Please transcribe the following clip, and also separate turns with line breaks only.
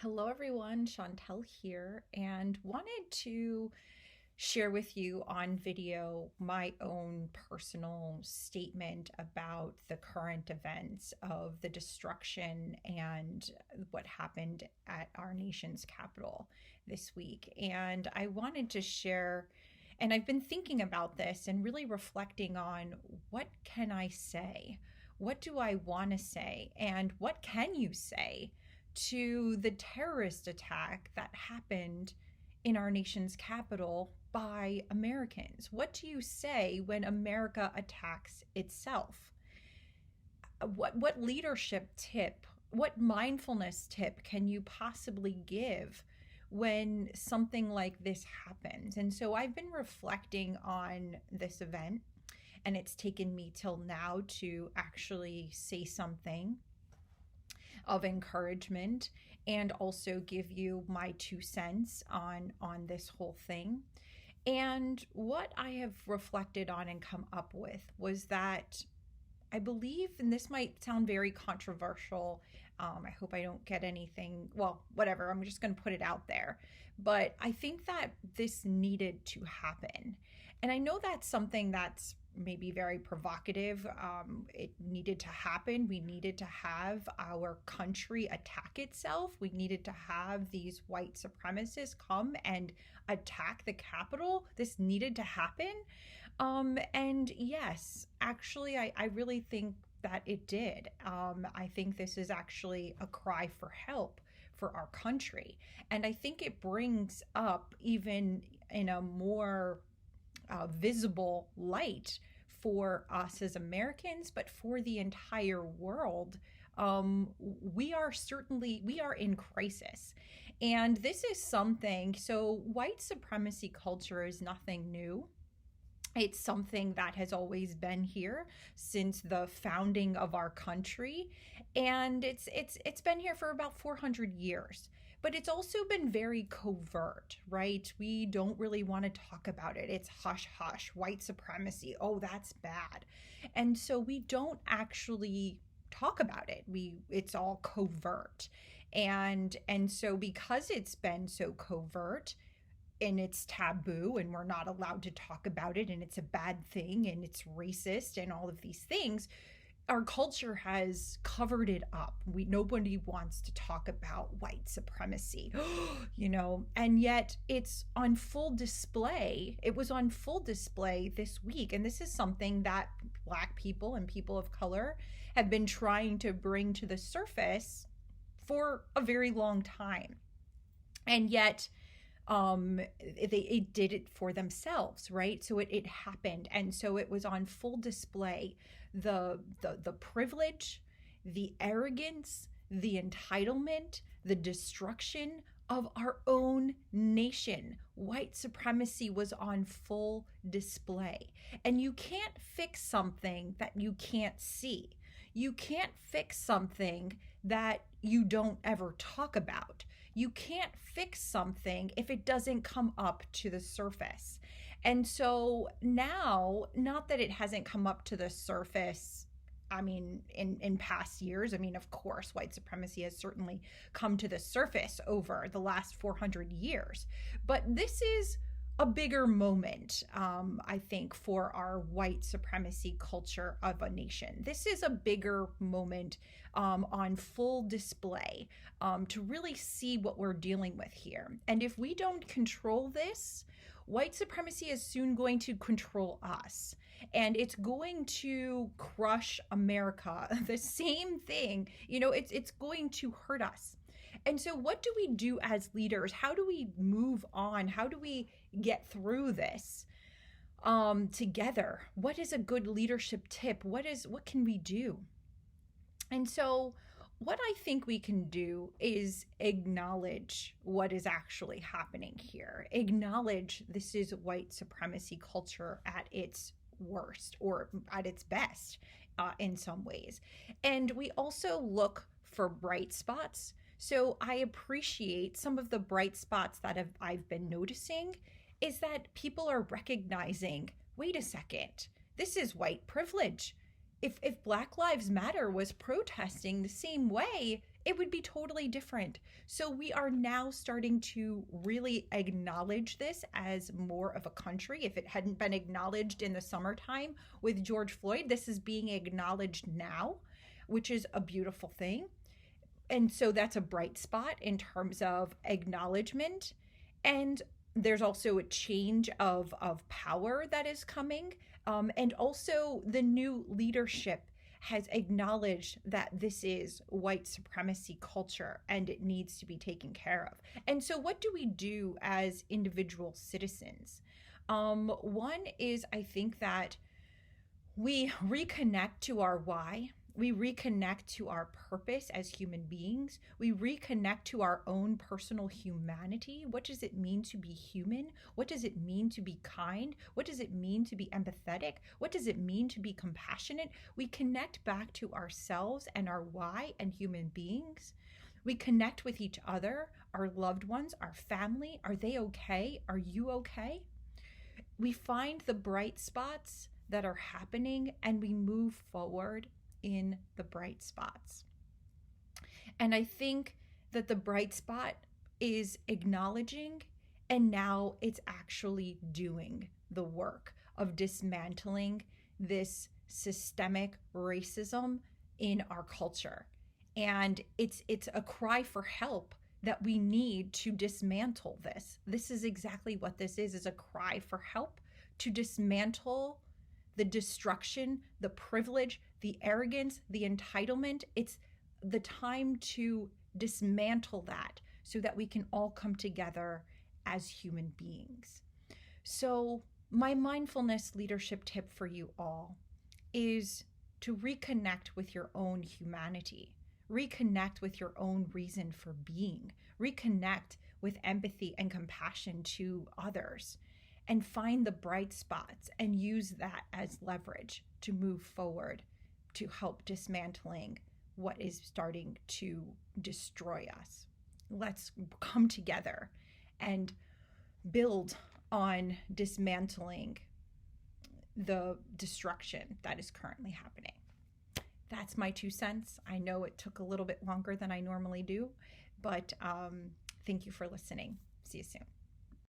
Hello, everyone. Chantel here, and wanted to share with you on video my own personal statement about the current events of the destruction and what happened at our nation's capital this week. And I wanted to share, and I've been thinking about this and really reflecting on what can I say? What do I want to say? And what can you say to the terrorist attack that happened in our nation's capital by Americans? What do you say when America attacks itself? What leadership tip, what mindfulness tip can you possibly give when something like this happens? And so I've been reflecting on this event, and it's taken me till now to actually say something of encouragement and also give you my 2 cents on this whole thing. And what I have reflected on and come up with was that I believe, and this might sound very controversial, I hope I don't get anything, well, whatever, I'm just going to put it out there, but I think that this needed to happen. And I know that's something that's maybe very provocative. It needed to happen. We needed to have our country attack itself. We needed to have these white supremacists come and attack the Capitol. This needed to happen. And yes, actually, I really think that it did. I think this is actually a cry for help for our country. And I think it brings up, even in a more visible light for us as Americans, but for the entire world, we are in crisis. And this is something, so white supremacy culture is nothing new. It's something that has always been here since the founding of our country, and it's been here for about 400 years. But it's also been very covert, right? We don't really want to talk about it. It's hush hush, white supremacy. Oh, that's bad. And so we don't actually talk about it. It's all covert. And so because it's been so covert, and it's taboo and we're not allowed to talk about it, and it's a bad thing and it's racist and all of these things, our culture has covered it up. Nobody wants to talk about white supremacy, and yet it's on full display. It was on full display this week. And this is something that Black people and people of color have been trying to bring to the surface for a very long time. And yet, it did it for themselves, right? So it happened, and so it was on full display. The privilege, the arrogance, the entitlement, the destruction of our own nation. White supremacy was on full display. And you can't fix something that you can't see. You can't fix something that you don't ever talk about. You can't fix something if it doesn't come up to the surface. And so now, not that it hasn't come up to the surface, I mean, in past years, I mean, of course, white supremacy has certainly come to the surface over the last 400 years. But this is a bigger moment, I think, for our white supremacy culture of a nation. This is a bigger moment on full display to really see what we're dealing with here. And if we don't control this, white supremacy is soon going to control us. And it's going to crush America. The same thing, it's going to hurt us. And so what do we do as leaders? How do we move on? How do we get through this together? What is a good leadership tip? What can we do? And so what I think we can do is acknowledge what is actually happening here. Acknowledge this is white supremacy culture at its worst, or at its best in some ways. And we also look for bright spots. So I appreciate some of the bright spots that I've been noticing is that people are recognizing, wait a second, this is white privilege. If Black Lives Matter was protesting the same way, it would be totally different. So we are now starting to really acknowledge this as more of a country. If it hadn't been acknowledged in the summertime with George Floyd, this is being acknowledged now, which is a beautiful thing. And so that's a bright spot in terms of acknowledgement. And there's also a change of power that is coming. And also, the new leadership has acknowledged that this is white supremacy culture and it needs to be taken care of. And so, what do we do as individual citizens? One is, I think that we reconnect to our why. We reconnect to our purpose as human beings. We reconnect to our own personal humanity. What does it mean to be human? What does it mean to be kind? What does it mean to be empathetic? What does it mean to be compassionate? We connect back to ourselves and our why and human beings. We connect with each other, our loved ones, our family. Are they okay? Are you okay? We find the bright spots that are happening and we move forward in the bright spots. And I think that the bright spot is acknowledging, and now it's actually doing the work of dismantling this systemic racism in our culture. And it's a cry for help that we need to dismantle this. This is exactly what this is a cry for help to dismantle the destruction, the privilege, the arrogance, the entitlement. It's the time to dismantle that so that we can all come together as human beings. So, my mindfulness leadership tip for you all is to reconnect with your own humanity, reconnect with your own reason for being, reconnect with empathy and compassion to others, and find the bright spots and use that as leverage to move forward to help dismantling what is starting to destroy us. Let's come together and build on dismantling the destruction that is currently happening. That's my 2 cents. I know it took a little bit longer than I normally do, but thank you for listening. See you soon.